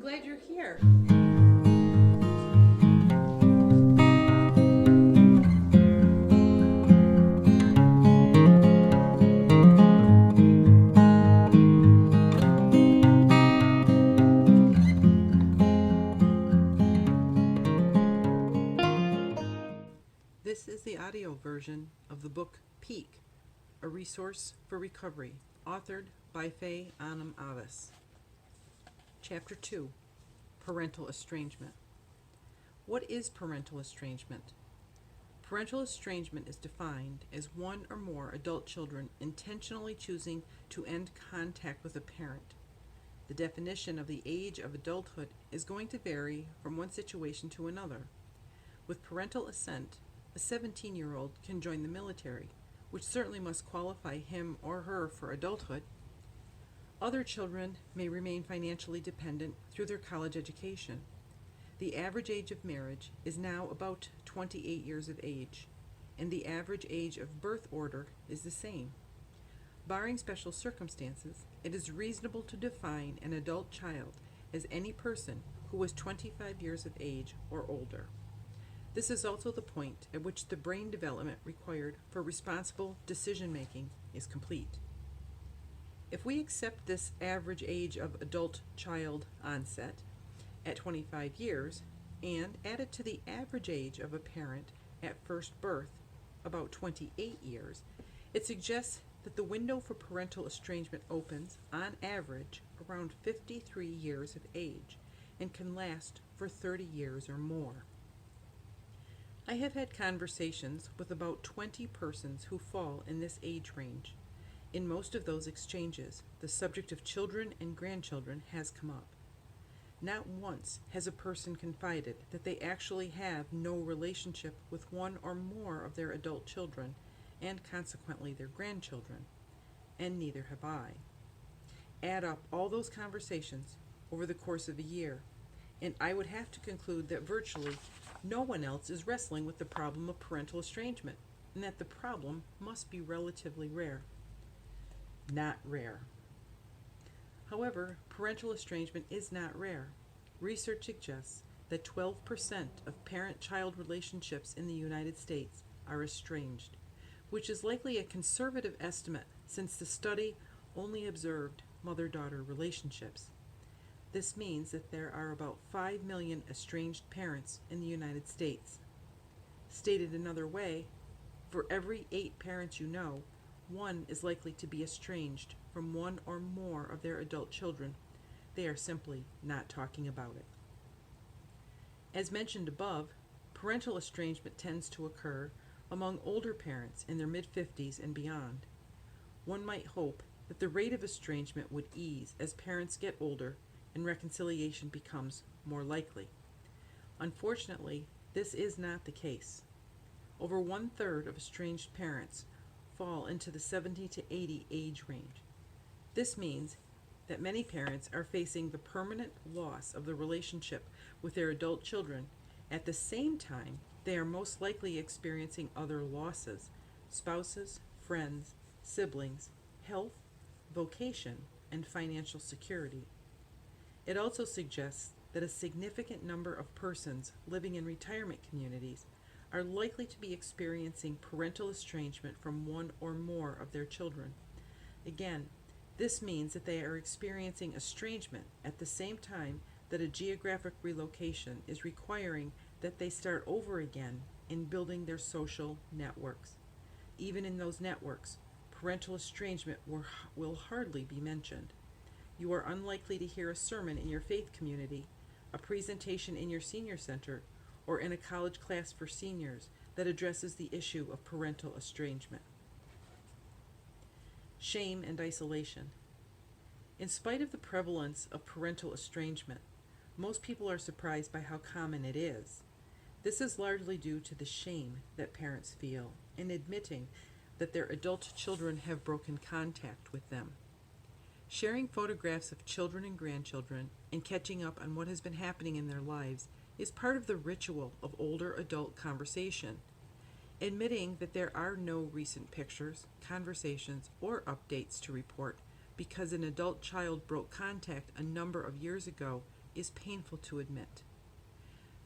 glad you're here. This is the audio version of the book Peak, A Resource for Recovery, authored by Faye Anam Avis. Chapter 2, Parental Estrangement. What is parental estrangement? Parental estrangement is defined as one or more adult children intentionally choosing to end contact with a parent. The definition of the age of adulthood is going to vary from one situation to another. With parental assent, a 17-year-old can join the military, which certainly must qualify him or her for adulthood. Other children may remain financially dependent through their college education. The average age of marriage is now about 28 years of age, and the average age of birth order is the same. Barring special circumstances, it is reasonable to define an adult child as any person who is 25 years of age or older. This is also the point at which the brain development required for responsible decision-making is complete. If we accept this average age of adult child onset at 25 years and add it to the average age of a parent at first birth, about 28 years, it suggests that the window for parental estrangement opens, on average, around 53 years of age and can last for 30 years or more. I have had conversations with about 20 persons who fall in this age range. In most of those exchanges, the subject of children and grandchildren has come up. Not once has a person confided that they actually have no relationship with one or more of their adult children, and consequently their grandchildren, and neither have I. Add up all those conversations over the course of a year, and I would have to conclude that virtually no one else is wrestling with the problem of parental estrangement, and that the problem must be relatively rare. Not rare. However, parental estrangement is not rare. Research suggests that 12% of parent-child relationships in the United States are estranged, which is likely a conservative estimate since the study only observed mother-daughter relationships. This means that there are about 5 million estranged parents in the United States. Stated another way, for every 8 parents you know, one is likely to be estranged from one or more of their adult children. They are simply not talking about it. As mentioned above, parental estrangement tends to occur among older parents in their mid-50s and beyond. One might hope that the rate of estrangement would ease as parents get older and reconciliation becomes more likely. Unfortunately, this is not the case. Over 1/3 of estranged parents fall into the 70 to 80 age range. This means that many parents are facing the permanent loss of the relationship with their adult children. At the same time, they are most likely experiencing other losses: spouses, friends, siblings, health, vocation, and financial security. It also suggests that a significant number of persons living in retirement communities are likely to be experiencing parental estrangement from one or more of their children. Again, this means that they are experiencing estrangement at the same time that a geographic relocation is requiring that they start over again in building their social networks. Even in those networks, parental estrangement will hardly be mentioned. You are unlikely to hear a sermon in your faith community, a presentation in your senior center, or in a college class for seniors that addresses the issue of parental estrangement. Shame and isolation. In spite of the prevalence of parental estrangement, most people are surprised by how common it is. This is largely due to the shame that parents feel in admitting that their adult children have broken contact with them. Sharing photographs of children and grandchildren and catching up on what has been happening in their lives is part of the ritual of older adult conversation. Admitting that there are no recent pictures, conversations, or updates to report because an adult child broke contact a number of years ago is painful to admit.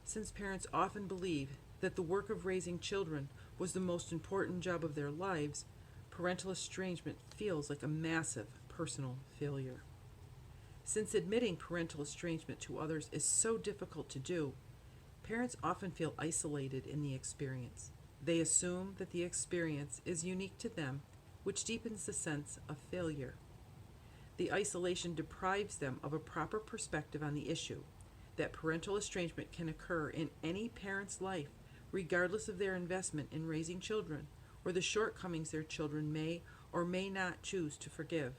Since parents often believe that the work of raising children was the most important job of their lives, parental estrangement feels like a massive personal failure. Since admitting parental estrangement to others is so difficult to do, parents often feel isolated in the experience. They assume that the experience is unique to them, which deepens the sense of failure. The isolation deprives them of a proper perspective on the issue, that parental estrangement can occur in any parent's life, regardless of their investment in raising children, or the shortcomings their children may or may not choose to forgive.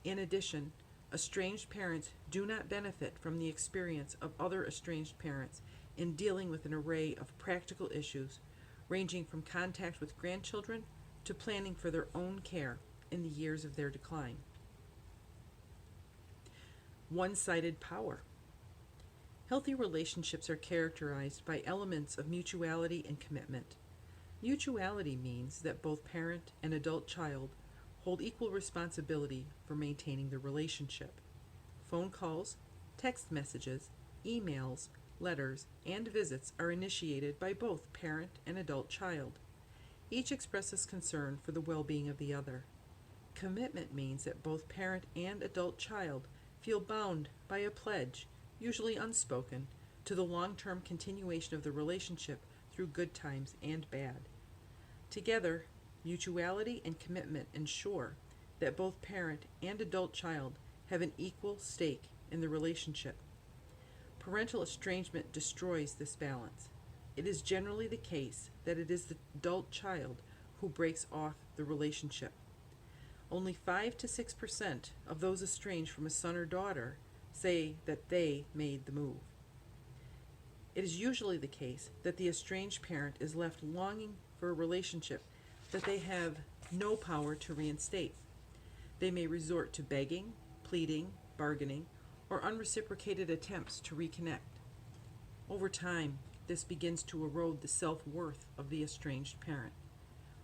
In addition, estranged parents do not benefit from the experience of other estranged parents in dealing with an array of practical issues, ranging from contact with grandchildren to planning for their own care in the years of their decline. One-sided power. Healthy relationships are characterized by elements of mutuality and commitment. Mutuality means that both parent and adult child hold equal responsibility for maintaining the relationship. Phone calls, text messages, emails, letters, and visits are initiated by both parent and adult child. Each expresses concern for the well-being of the other. Commitment means that both parent and adult child feel bound by a pledge, usually unspoken, to the long-term continuation of the relationship through good times and bad. Together, mutuality and commitment ensure that both parent and adult child have an equal stake in the relationship. Parental estrangement destroys this balance. It is generally the case that it is the adult child who breaks off the relationship. Only 5 to 6% of those estranged from a son or daughter say that they made the move. It is usually the case that the estranged parent is left longing for a relationship that they have no power to reinstate. They may resort to begging, pleading, bargaining, or unreciprocated attempts to reconnect. Over time, this begins to erode the self-worth of the estranged parent.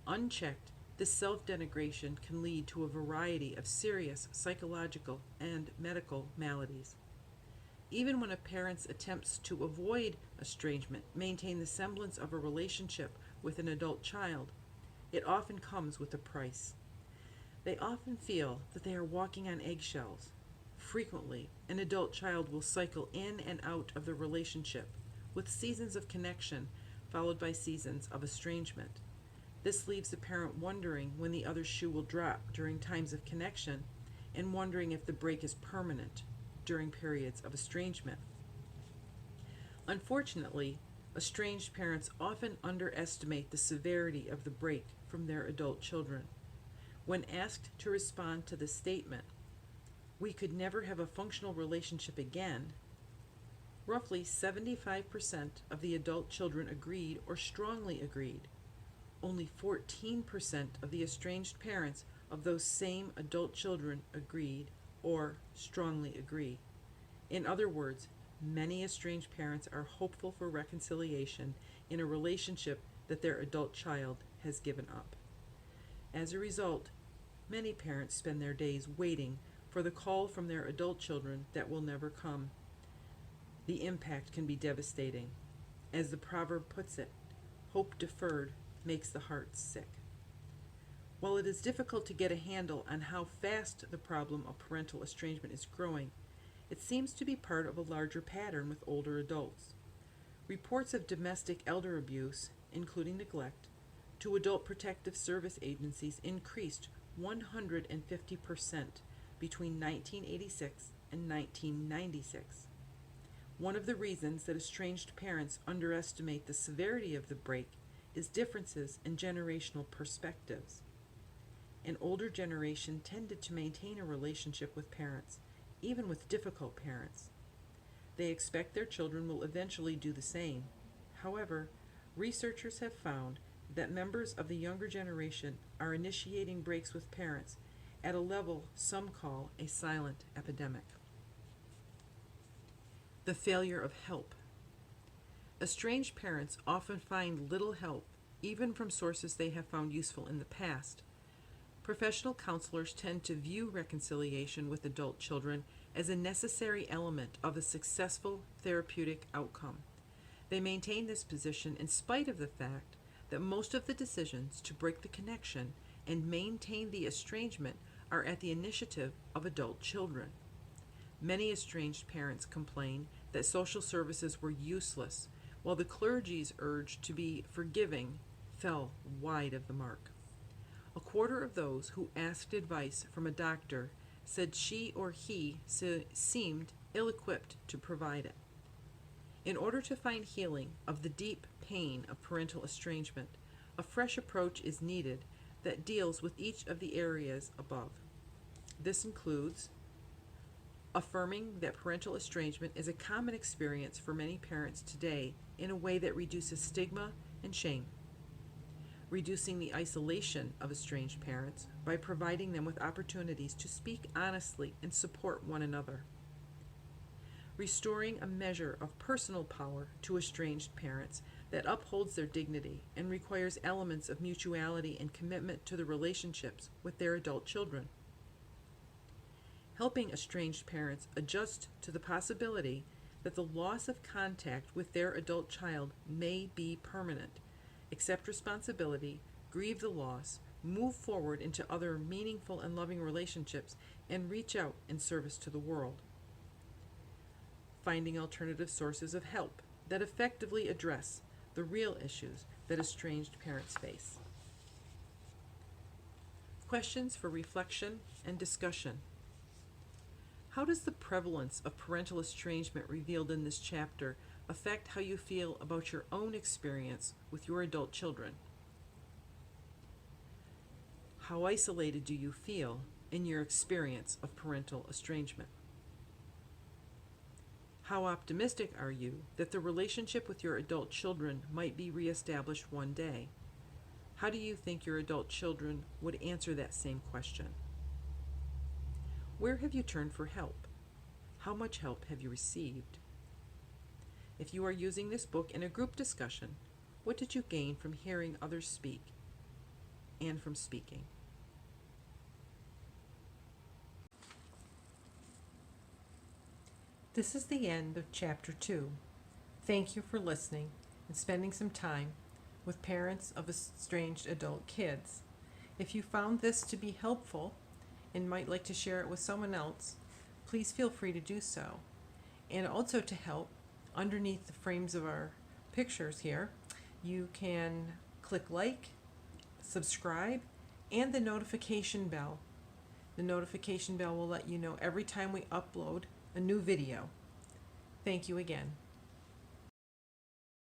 Unchecked, this self-denigration can lead to a variety of serious psychological and medical maladies. Even when a parent's attempts to avoid estrangement maintain the semblance of a relationship with an adult child, it often comes with a price. They often feel that they are walking on eggshells. Frequently, an adult child will cycle in and out of the relationship, with seasons of connection followed by seasons of estrangement. This leaves the parent wondering when the other shoe will drop during times of connection, and wondering if the break is permanent during periods of estrangement. Unfortunately, estranged parents often underestimate the severity of the break from their adult children. When asked to respond to the statement, "We could never have a functional relationship again," roughly 75% of the adult children agreed or strongly agreed. Only 14% of the estranged parents of those same adult children agreed or strongly agree. In other words, many estranged parents are hopeful for reconciliation in a relationship that their adult child has given up. As a result, many parents spend their days waiting for the call from their adult children that will never come. The impact can be devastating. As the proverb puts it, hope deferred makes the heart sick. While it is difficult to get a handle on how fast the problem of parental estrangement is growing, it seems to be part of a larger pattern with older adults. Reports of domestic elder abuse, including neglect, to adult protective service agencies increased 150% between 1986 and 1996. One of the reasons that estranged parents underestimate the severity of the break is differences in generational perspectives. An older generation tended to maintain a relationship with parents, even with difficult parents. They expect their children will eventually do the same. However, researchers have found that members of the younger generation are initiating breaks with parents at a level some call a silent epidemic. The failure of help. Estranged parents often find little help, even from sources they have found useful in the past. Professional counselors tend to view reconciliation with adult children as a necessary element of a successful therapeutic outcome. They maintain this position in spite of the fact that most of the decisions to break the connection and maintain the estrangement are at the initiative of adult children. Many estranged parents complain that social services were useless, while the clergy's urge to be forgiving fell wide of the mark. A quarter of those who asked advice from a doctor said she or he seemed ill-equipped to provide it. In order to find healing of the deep pain of parental estrangement, a fresh approach is needed that deals with each of the areas above. This includes affirming that parental estrangement is a common experience for many parents today in a way that reduces stigma and shame. Reducing the isolation of estranged parents by providing them with opportunities to speak honestly and support one another. Restoring a measure of personal power to estranged parents that upholds their dignity and requires elements of mutuality and commitment to the relationships with their adult children. Helping estranged parents adjust to the possibility that the loss of contact with their adult child may be permanent, accept responsibility, grieve the loss, move forward into other meaningful and loving relationships, and reach out in service to the world. Finding alternative sources of help that effectively address the real issues that estranged parents face. Questions for reflection and discussion. How does the prevalence of parental estrangement revealed in this chapter affect how you feel about your own experience with your adult children? How isolated do you feel in your experience of parental estrangement? How optimistic are you that the relationship with your adult children might be reestablished one day? How do you think your adult children would answer that same question? Where have you turned for help? How much help have you received? If you are using this book in a group discussion, what did you gain from hearing others speak and from speaking? This is the end of Chapter 2. Thank you for listening and spending some time with parents of estranged adult kids. If you found this to be helpful and might like to share it with someone else, please feel free to do so. And also to help, underneath the frames of our pictures here, you can click like, subscribe, and the notification bell. The notification bell will let you know every time we upload a new video. Thank you again.